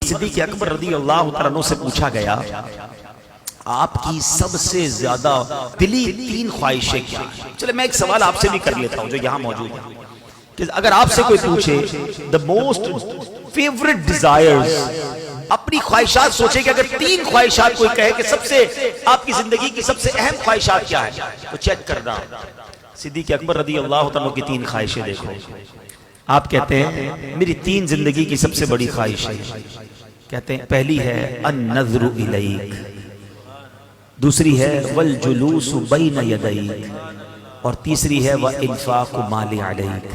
صدیق اکبر رضی اللہ تعالیٰ عنہ سے پوچھا گیا آپ کی سب سے زیادہ دلی 3 خواہشیں کیا ہیں؟ چلے میں ایک سوال آپ سے بھی کر لیتا ہوں جو یہاں موجود ہے کہ اگر آپ سے کوئی پوچھے the most favorite desires، اپنی خواہشات سوچے کہ اگر 3 خواہشات کوئی کہے کہ سب سے آپ کی زندگی کی سب سے اہم خواہشات کیا ہے تو چیک کرنا صدیق اکبر رضی اللہ تعالیٰ کی 3 خواہشیں دیکھو. آپ کہتے ہیں میری 3 زندگی کی سب سے بڑی خواہش ہے. کہتے ہیں پہلی ہے النظر الیک، دوسری ہے والجلوس بین یدیک، اور تیسری ہے وانفاق مال علیک.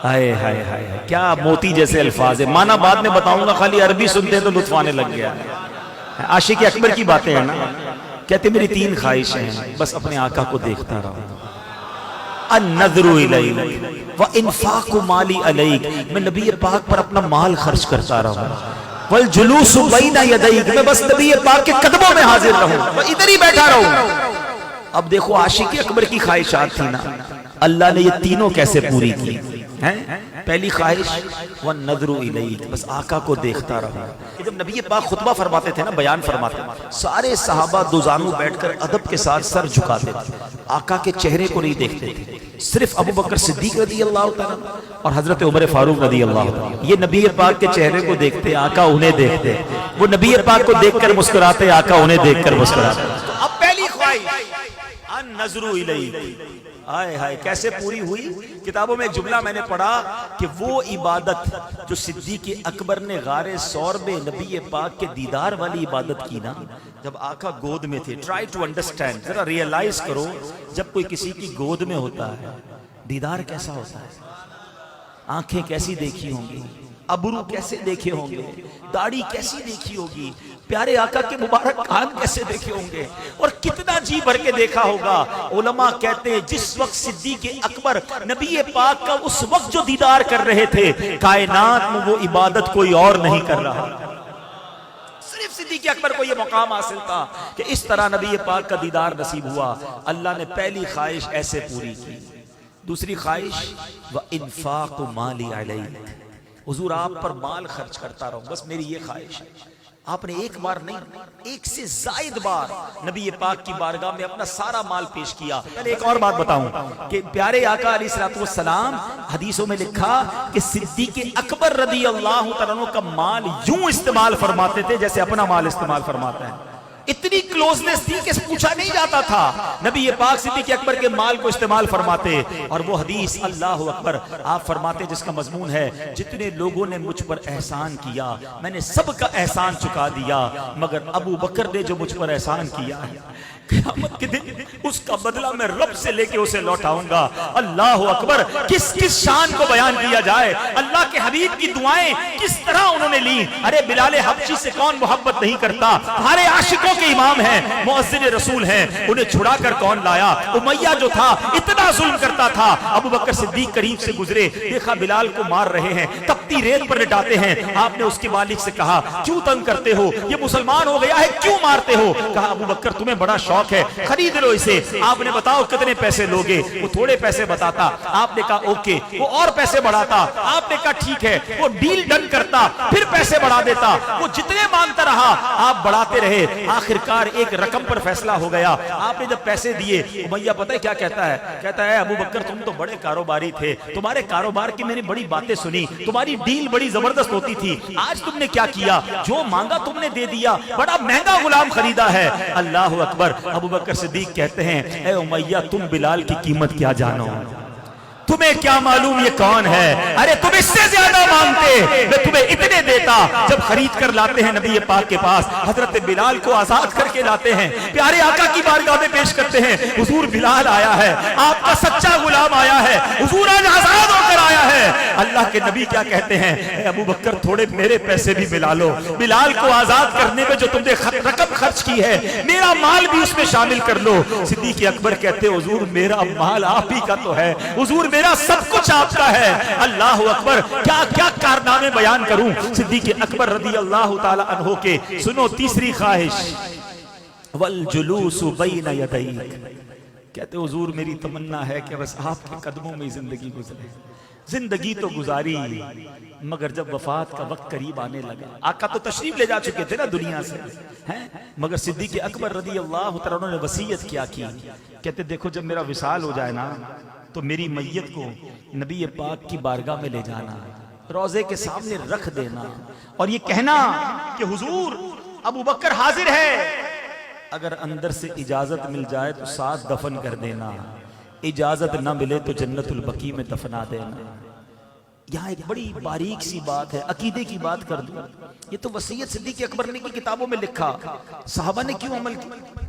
ہائے ہائے ہائے کیا موتی جیسے الفاظ ہیں. معنی بعد میں بتاؤں گا، خالی عربی سنتے ہیں تو لطف آنے لگ گیا. عاشق اکبر کی باتیں ہیں نا. کہتے میری 3 خواہشیں ہیں، بس اپنے آقا کو دیکھتا رہا. النظر الیک وانفاق مالی علیک، میں نبی پاک پر اپنا مال خرچ کرتا رہا. والجلوس بین یدیک، میں بس نبی پاک کے قدموں میں حاضر رہوں، میں ادھر ہی بیٹھا رہوں. اب دیکھو عاشق اکبر کی خواہشات تھی نا، اللہ نے یہ تینوں کیسے پوری کی ہیں. پہلی خواہش والنظر الیک، بس آقا کو دیکھتا رہا. جب نبی پاک خطبہ فرماتے تھے نا، بیان فرماتے تھے، سارے صحابہ دو زانو بیٹھ کر ادب کے ساتھ سر جھکاتے تھے، آقا کے چہرے کو نہیں دیکھتے تھے. صرف ابو بکر صدیق رضی اللہ تعالیٰ اور حضرت عمر فاروق رضی اللہ تعالیٰ یہ نبی پاک کے چہرے کو دیکھتے، آقا انہیں دیکھتے. وہ نبی پاک کو دیکھ کر مسکراتے، آقا انہیں دیکھ کر مسکراتے. تو اب پہلی خواہش النظر الیک، آئے ہائے کیسے پوری ہوئی. کتابوں میں ایک جملہ میں نے پڑھا کہ وہ عبادت جو صدیق اکبر نے غار ثور میں نبی پاک کے دیدار والی عبادت کی نا، جب آقا گود میں تھے. ٹرائی ٹو انڈرسٹینڈ، ذرا ریئلائز کرو، جب کوئی کسی کی گود میں ہوتا ہے دیدار کیسا ہوتا ہے. آنکھیں کیسی دیکھی ہوں گی، ابرو کیسے دیکھے ہوں گے، داڑھی کیسی دیکھی ہوگی، پیارے آقا کے مبارک کان کیسے دیکھے ہوں گے، اور کتنا جی بھر کے دیکھا ہوگا. علماء کہتے ہیں جس وقت صدیق اکبر نبی پاک کا اس وقت جو دیدار کر رہے تھے، کائنات میں وہ عبادت کوئی اور نہیں کر رہا. صرف صدیق اکبر کو یہ مقام حاصل تھا کہ اس طرح نبی پاک کا دیدار نصیب ہوا. اللہ نے پہلی خواہش ایسے پوری کی. دوسری خواہش وانفاق مالی علیک، حضور آپ پر مال خرچ کرتا رہوں، بس میری یہ خواہش ہے. آپ نے ایک بار نہیں، ایک سے زائد بار نبی پاک کی بارگاہ میں اپنا سارا مال پیش کیا. پہلے ایک اور بات بتاؤں کہ پیارے آقا علیہ الصلوۃ والسلام حدیثوں میں لکھا کہ صدیق اکبر رضی اللہ تعالیٰ عنہ کا مال یوں استعمال فرماتے تھے جیسے اپنا مال استعمال فرماتے ہیں. اتنی کلوزنس تھی کہ پوچھا نہیں جاتا تھا. نبی پاک صدیق اکبر کے مال کو استعمال فرماتے. اور وہ حدیث اللہ اکبر آپ فرماتے جس کا مضمون ہے جتنے لوگوں نے مجھ پر احسان کیا میں نے سب کا احسان چکا دیا، مگر ابو بکر نے جو مجھ پر احسان کیا ہے قیامت کے دن اس کا بدلہ میں رب سے لے کے اسے لوٹاؤں گا. اللہ اکبر، کس کس شان کو بیان کیا جائے. اللہ کے حبیب کی دعائیں کس طرح انہوں نے لی. ارے بلال حبشی سے کون محبت نہیں کرتا، ہمارے عاشقوں کے امام ہیں، مؤذن رسول ہیں، انہیں چھڑا کر کون لایا. امیہ جو تھا اتنا ظلم کرتا تھا، ابو بکر صدیق قریب سے گزرے، دیکھا بلال کو مار رہے ہیں، تپتی ریت پر لٹاتے ہیں. آپ نے اس کے مالک سے کہا کیوں تنگ کرتے ہو، یہ مسلمان ہو گیا ہے کیوں مارتے ہو. کہا ابو بکر تمہیں بڑا شوق ہے، خرید لو اسے. آپ نے بتاؤ کتنے پیسے لوگے. وہ تھوڑے پیسے بتاتا، آپ نے کہا اوکے. وہ اور پیسے بڑھاتا، آپ نے کہا ٹھیک ہے. وہ ڈیل ڈن کرتا، پھر پیسے بڑھا دیتا. وہ جتنے مانگتا رہا آپ بڑھاتے رہے. آخرکار ایک رقم پر فیصلہ ہو گیا. آپ نے جب پیسے دیے، امیہ پتہ ہے کیا کہتا ہے؟ کہتا ہے ابو بکر تم تو بڑے کاروباری تھے، تمہارے کاروبار کی میں نے بڑی باتیں سنی، تمہاری ڈیل بڑی زبردست ہوتی تھی. آج تم نے کیا کیا؟ جو مانگا تم نے دے دیا، بڑا مہنگا غلام خریدا ہے. اللہ اکبر. ابو بکر صدیق کہتے ہیں اے امیہ تم بلال کی قیمت کیا جانو، تمہیں کیا معلوم یہ کون ہے. ارے تم اس سے زیادہ مانگتے، میں تمہیں اتنے دیتا. جب خرید کر لاتے ہیں نبی پاک کے پاس، حضرت بلال کو آزاد کر کے لاتے ہیں، پیارے آقا کی بارگاہ میں پیش کرتے ہیں. حضور بلال آیا ہے، آپ کا سچا غلام آیا ہے، حضور آج آزاد ہو کر آیا ہے. اللہ کے نبی کیا کہتے ہیں؟ اے ابو بکر تھوڑے میرے پیسے بھی ملا لو. بلال کو آزاد کرنے میں جو تم نے رقم خرچ کی ہے، میرا مال بھی اس میں شامل کر لو. صدیق اکبر کہتے ہیں حضور میرا مال آپ ہی کا تو ہے، حضور میرا سب کچھ آپ کا ہے. اللہ اکبر. کیا کیا کارنامے بیان کروں صدیق اکبر رضی اللہ تعالی عنہ کے. سنو تیسری خواہش والجلوس بین یدیک. کہتے حضور میری تمنا ہے کہ بس آپ کے قدموں میں زندگی گزرے. زندگی تو گزاری مگر جب وفات کا وقت قریب آنے لگا، آقا تو تشریف لے جا چکے تھے نا دنیا سے ہیں، مگر صدیق اکبر رضی اللہ تعالیٰ عنہ نے وصیت کیا کی، کہتے دیکھو جب میرا وصال ہو جائے نا تو میری میت کو نبی پاک کی بارگاہ میں لے جانا، روضے کے سامنے رکھ دینا اور یہ کہنا کہ حضور ابو بکر حاضر ہے، اگر اندر سے اجازت مل جائے تو ساتھ دفن کر دینا، اجازت نہ ملے تو جنت البقیع میں دفنا دینا۔ یہاں ایک بڑی باریک سی بات ہے، عقیدے کی بات کر دوں، یہ تو وصیت صدیق اکبر نے کی کتابوں میں لکھا، صحابہ نے کیوں عمل کیا؟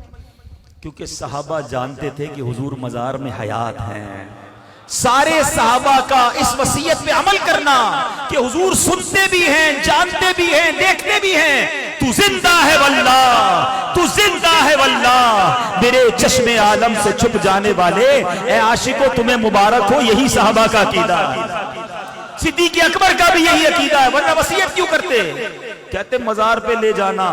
کیونکہ صحابہ جانتے تھے کہ حضور مزار میں حیات ہیں، سارے صحابہ کا اس وصیت پہ عمل کرنا کہ حضور سنتے بھی ہیں، جانتے بھی ہیں، دیکھتے بھی ہیں، تو زندہ ہے واللہ، تو زندہ ہے واللہ، میرے چشم عالم سے چھپ جانے والے اے عاشقو تمہیں مبارک ہو، یہی صحابہ کا عقیدہ ہے۔ صدیق اکبر کا بھی یہی عقیدہ ہے، ورنہ وصیت کیوں کرتے؟ کہتے مزار پہ لے جانا،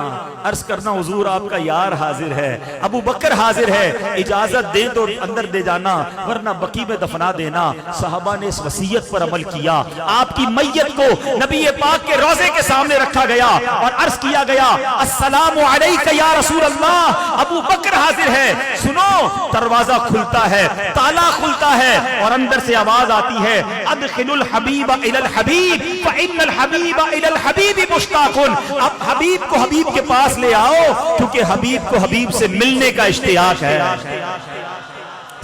عرض کرنا حضور آپ کا یار حاضر ہے، ابو بکر حاضر ہے، اجازت دیں تو اندر دے جانا ورنہ بقیع میں دفنا دینا۔ صحابہ نے اس وصیت پر عمل کیا، آپ کی میت کو نبی پاک کے روضے کے سامنے رکھا گیا اور عرض کیا گیا السلام علیک یا رسول اللہ، ابو بکر حاضر ہے۔ سنو، دروازہ کھلتا ہے، تالا کھلتا ہے اور اندر سے آواز آتی ہے ادخل الحبیب الی الحبیب فإن الحبیب الی الحبیب مشتاق۔ اب حبیب کو حبیب کے پاس لے آؤ کیونکہ حبیب کو حبیب سے ملنے کا اشتیاق ہے۔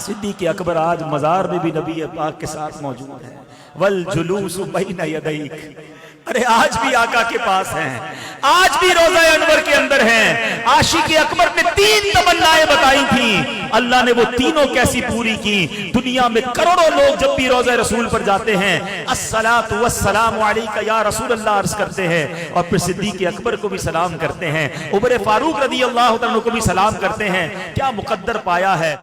صدیق اکبر آج مزار میں بھی نبی پاک کے ساتھ موجود ہے، والجلوس بین یدیک، ارے آج بھی آقا کے پاس ہیں، آج بھی روضہ انور کے اندر ہیں۔ عاشق اکبر نے 3 تمنائیں بتائی تھیں، اللہ نے وہ تینوں کیسی پوری کی۔ دنیا میں کروڑوں لوگ جب بھی روضہ رسول پر جاتے ہیں الصلاۃ والسلام علیک یا رسول اللہ عرض کرتے ہیں اور پھر صدیق اکبر کو بھی سلام کرتے ہیں، عمر فاروق رضی اللہ عنہ کو بھی سلام کرتے ہیں۔ کیا مقدر پایا ہے۔